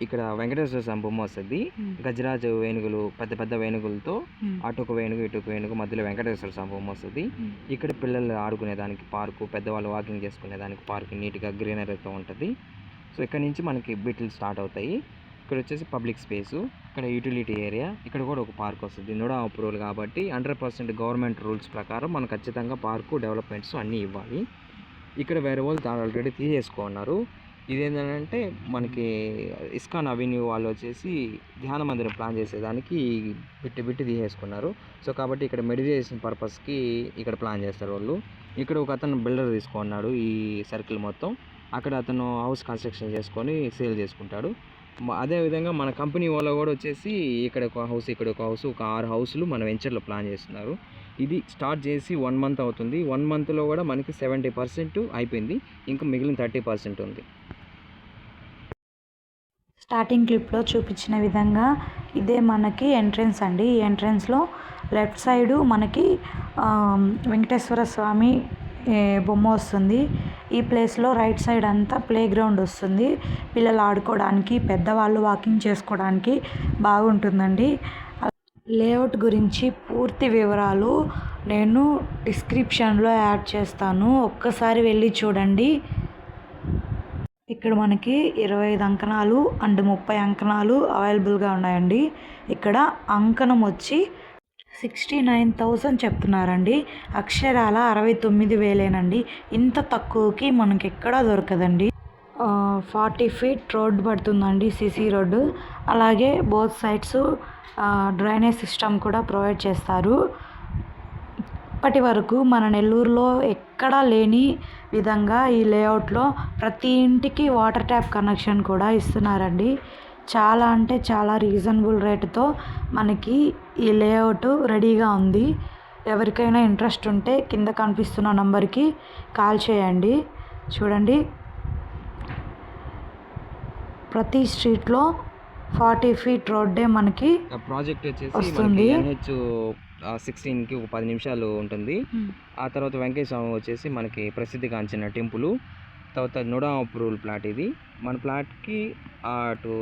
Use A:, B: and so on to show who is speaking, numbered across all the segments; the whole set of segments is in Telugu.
A: ఇక్కడ వెంకటేశ్వర స్వామి బొమ్మ వస్తది. గజరాజు వేణుగులు పెద్ద పెద్ద వేణుగులతో అటొక వేణుగు ఇటొక వేణుగు మధ్యలో వెంకటేశ్వర స్వామి బొమ్మ వస్తది. ఇక్కడ పిల్లలు ఆడుకునేదానికి పార్కు, పెద్దవాళ్ళు వాకింగ్ చేసుకునేదానికి పార్కు నీట్‌గా గ్రీనరీతో ఉంటది. సో ఇక్కడ నుంచి మనకి బీట్లు స్టార్ట్ అవుతాయి. ఇక్కడ వచ్చేసి పబ్లిక్ స్పేసు, ఇక్కడ యూటిలిటీ ఏరియా, ఇక్కడ కూడా ఒక పార్క్ వస్తది. నుడా అప్రూవల్ కాబట్టి 100% గవర్నమెంట్ రూల్స్ ప్రకారం మనం ఖచ్చితంగా పార్కు డెవలప్‌మెంట్స్ అన్నీ ఇవ్వాలి. ఇక్కడ వేరే వాళ్ళు ఆల్రెడీ తీసేసుకున్నారు. ఇదేంటంటే మనకి ఇస్కాన్ అవెన్యూ వాళ్ళు వచ్చేసి ధ్యాన మందిరం ప్లాన్ చేసేదానికి బిట్టి తీసేసుకున్నారు. సో కాబట్టి ఇక్కడ మెడిటేషన్ పర్పస్కి ఇక్కడ ప్లాన్ చేస్తారు వాళ్ళు. ఇక్కడ ఒక అతను బిల్డర్ తీసుకున్నాడు ఈ సర్కిల్ మొత్తం. అక్కడ అతను హౌస్ కన్స్ట్రక్షన్ చేసుకొని సేల్ చేసుకుంటాడు. అదేవిధంగా మన కంపెనీ వాళ్ళు కూడా వచ్చేసి ఇక్కడ ఒక హౌస్, ఇక్కడ ఒక హౌస్, ఒక 6 హౌస్లు మన వెంచర్లో ప్లాన్ చేస్తున్నారు. ఇది స్టార్ట్ చేసి 1 మంత్ అవుతుంది. 1 మంత్లో కూడా మనకి 70% అయిపోయింది. ఇంకా మిగిలిన 30% ఉంది.
B: స్టార్టింగ్ క్లిప్లో చూపించిన విధంగా ఇదే మనకి ఎంట్రన్స్ అండి. ఈ ఎంట్రన్స్లో లెఫ్ట్ సైడు మనకి వెంకటేశ్వర స్వామి బొమ్మ వస్తుంది. ఈ ప్లేస్లో రైట్ సైడ్ అంతా ప్లే గ్రౌండ్ వస్తుంది. పిల్లలు ఆడుకోవడానికి, పెద్దవాళ్ళు వాకింగ్ చేసుకోవడానికి బాగుంటుందండి. లేఅవుట్ గురించి పూర్తి వివరాలు నేను డిస్క్రిప్షన్లో యాడ్ చేస్తాను, ఒక్కసారి వెళ్ళి చూడండి. ఇక్కడ మనకి 25 అంకణాలు అండ్ 30 అంకణాలు అవైలబుల్గా ఉన్నాయండి. ఇక్కడ అంకణం వచ్చి 69,000 చెప్తున్నారండి. అక్షరాల 69,000 ఇంత తక్కువకి మనకి ఎక్కడా దొరకదండి. 40 ఫీట్ రోడ్డు పడుతుందండి, సిసి రోడ్డు. అలాగే బోత్ సైడ్స్ డ్రైనేజ్ సిస్టమ్ కూడా ప్రొవైడ్ చేస్తారు. ఇప్పటి వరకు మన నెల్లూరులో ఎక్కడా లేని విధంగా ఈ లేఅవుట్లో ప్రతి ఇంటికి వాటర్ ట్యాప్ కనెక్షన్ కూడా ఇస్తున్నారండి. చాలా అంటే చాలా రీజనబుల్ రేటుతో మనకి ఈ లేఅవుట్ రెడీగా ఉంది. ఎవరికైనా ఇంట్రెస్ట్ ఉంటే కింద కనిపిస్తున్న నంబర్కి కాల్ చేయండి. చూడండి, ప్రతి స్ట్రీట్లో 40 ఫీట్ రోడ్డే మనకి
A: ప్రాజెక్ట్ వచ్చేసి
B: వస్తుంది.
A: NH 16కి ఒక 10 నిమిషాలు ఉంటుంది. ఆ తర్వాత వెంకయ్య స్వామి వచ్చేసి మనకి ప్రసిద్ధిగాంచిన టెంపుల్. తర్వాత నుడా అప్రూవల్ ప్లాట్ ఇది. మన ప్లాట్కి అటు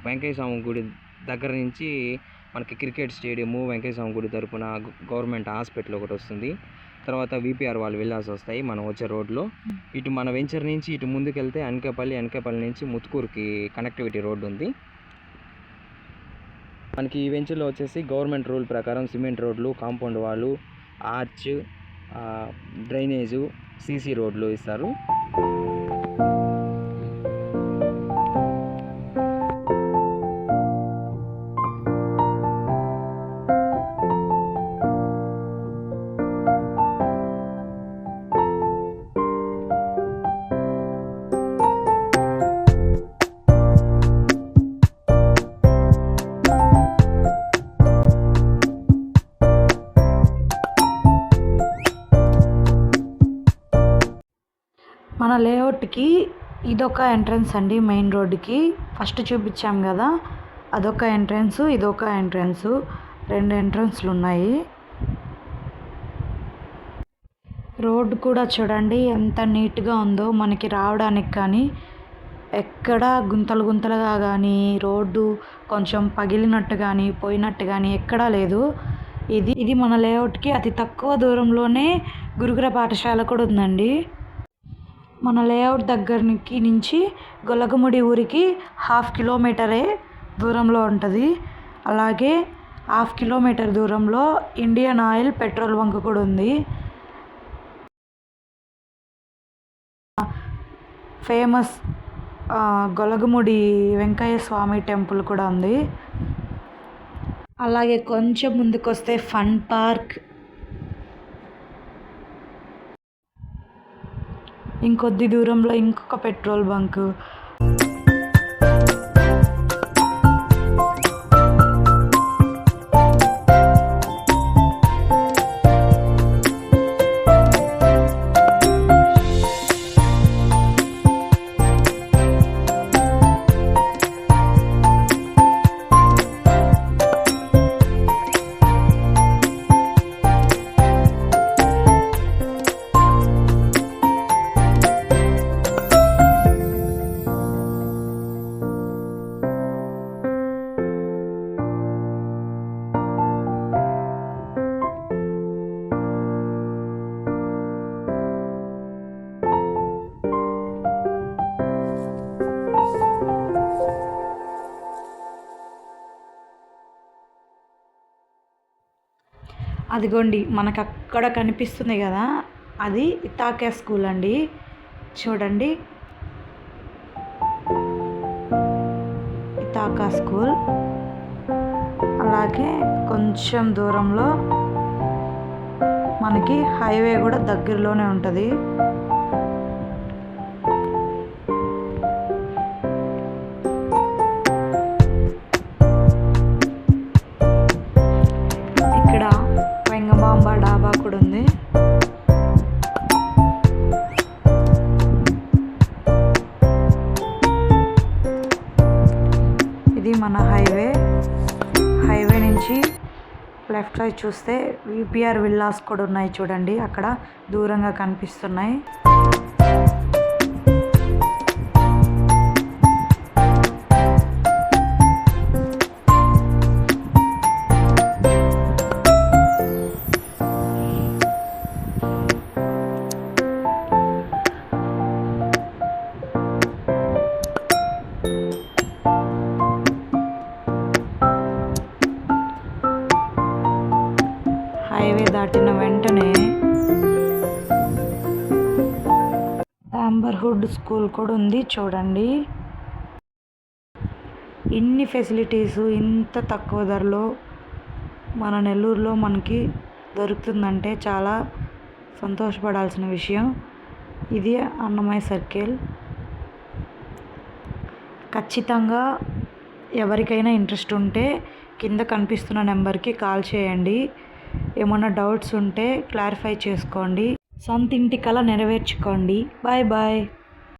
A: వెంకయ్య స్వామి గుడి దగ్గర నుంచి మనకి క్రికెట్ స్టేడియము, వెంకయ్య స్వామి గుడి తరపున గవర్నమెంట్ హాస్పిటల్ ఒకటి వస్తుంది. తర్వాత VPR వాళ్ళు విల్లాస్ వస్తాయి మనం వచ్చే రోడ్లో. ఇటు మన వెంచర్ నుంచి ఇటు ముందుకెళ్తే అనకాపల్లి నుంచి ముత్తుకూరుకి కనెక్టివిటీ రోడ్డు ఉంది. మనకి ఈ వెంచర్లో వచ్చేసి గవర్నమెంట్ రూల్ ప్రకారం సిమెంట్ రోడ్లు, కాంపౌండ్ వాళ్ళు, ఆర్చ్, డ్రైనేజు, CC రోడ్లు ఇస్తారు.
B: మన లేఅవుట్కి ఇదొక ఎంట్రన్స్ అండి. మెయిన్ రోడ్డుకి ఫస్ట్ చూపించాం కదా, అదొక ఎంట్రన్స్, ఇదొక ఎంట్రన్స్, 2 ఎంట్రన్స్లు ఉన్నాయి. రోడ్డు కూడా చూడండి ఎంత నీట్గా ఉందో. మనకి రావడానికి కానీ ఎక్కడ గుంతలుగా కానీ, రోడ్డు కొంచెం పగిలినట్టు కానీ, పోయినట్టు కానీ ఎక్కడా లేదు. ఇది మన లేఅవుట్కి అతి తక్కువ దూరంలోనే గురుకుల పాఠశాల కూడా ఉందండి. మన లేఅవుట్ దగ్గరికి నుంచి గొలగముడి ఊరికి 1/2 కిలోమీటరే దూరంలో ఉంటుంది. అలాగే 1/2 కిలోమీటర్ దూరంలో ఇండియన్ ఆయిల్ పెట్రోల్ బంక్ కూడా ఉంది. ఫేమస్ గొలగముడి వెంకయ్య స్వామి టెంపుల్ కూడా ఉంది. అలాగే కొంచెం ముందుకు వస్తే ఫన్ పార్క్, ఇంకొద్ది దూరంలో ఇంకొక పెట్రోల్ బంక్. అదిగోండి మనకు అక్కడ కనిపిస్తుంది కదా, అది ఇతాకా స్కూల్ అండి. చూడండి, ఇతాకా స్కూల్. అలాగే కొంచెం దూరంలో మనకి హైవే కూడా దగ్గరలోనే ఉంటుంది. ఇక్కడ వెంగమాంబ డాబా కూడా ఉంది. ఇది మన హైవే నుంచి లెఫ్ట్ సైడ్ చూస్తే విపిఆర్ విల్లాస్ కూడా ఉన్నాయి చూడండి, అక్కడ దూరంగా కనిపిస్తున్నాయి. హైవే దాటిన వెంటనే అంబర్హుడ్ స్కూల్ కూడా ఉంది చూడండి. ఇన్ని ఫెసిలిటీస్ ఇంత తక్కువ ధరలో మన నెల్లూరులో మనకి దొరుకుతుందంటే చాలా సంతోషపడాల్సిన విషయం. ఇది అన్నమయ్య సర్కిల్. ఖచ్చితంగా ఎవరికైనా ఇంట్రెస్ట్ ఉంటే కింద కనిపిస్తున్న నెంబర్కి కాల్ చేయండి. ఏమన్నా డౌట్స్ ఉంటే క్లారిఫై చేసుకోండి. సొంత ఇంటి కల నెరవేర్చుకోండి. Bye bye.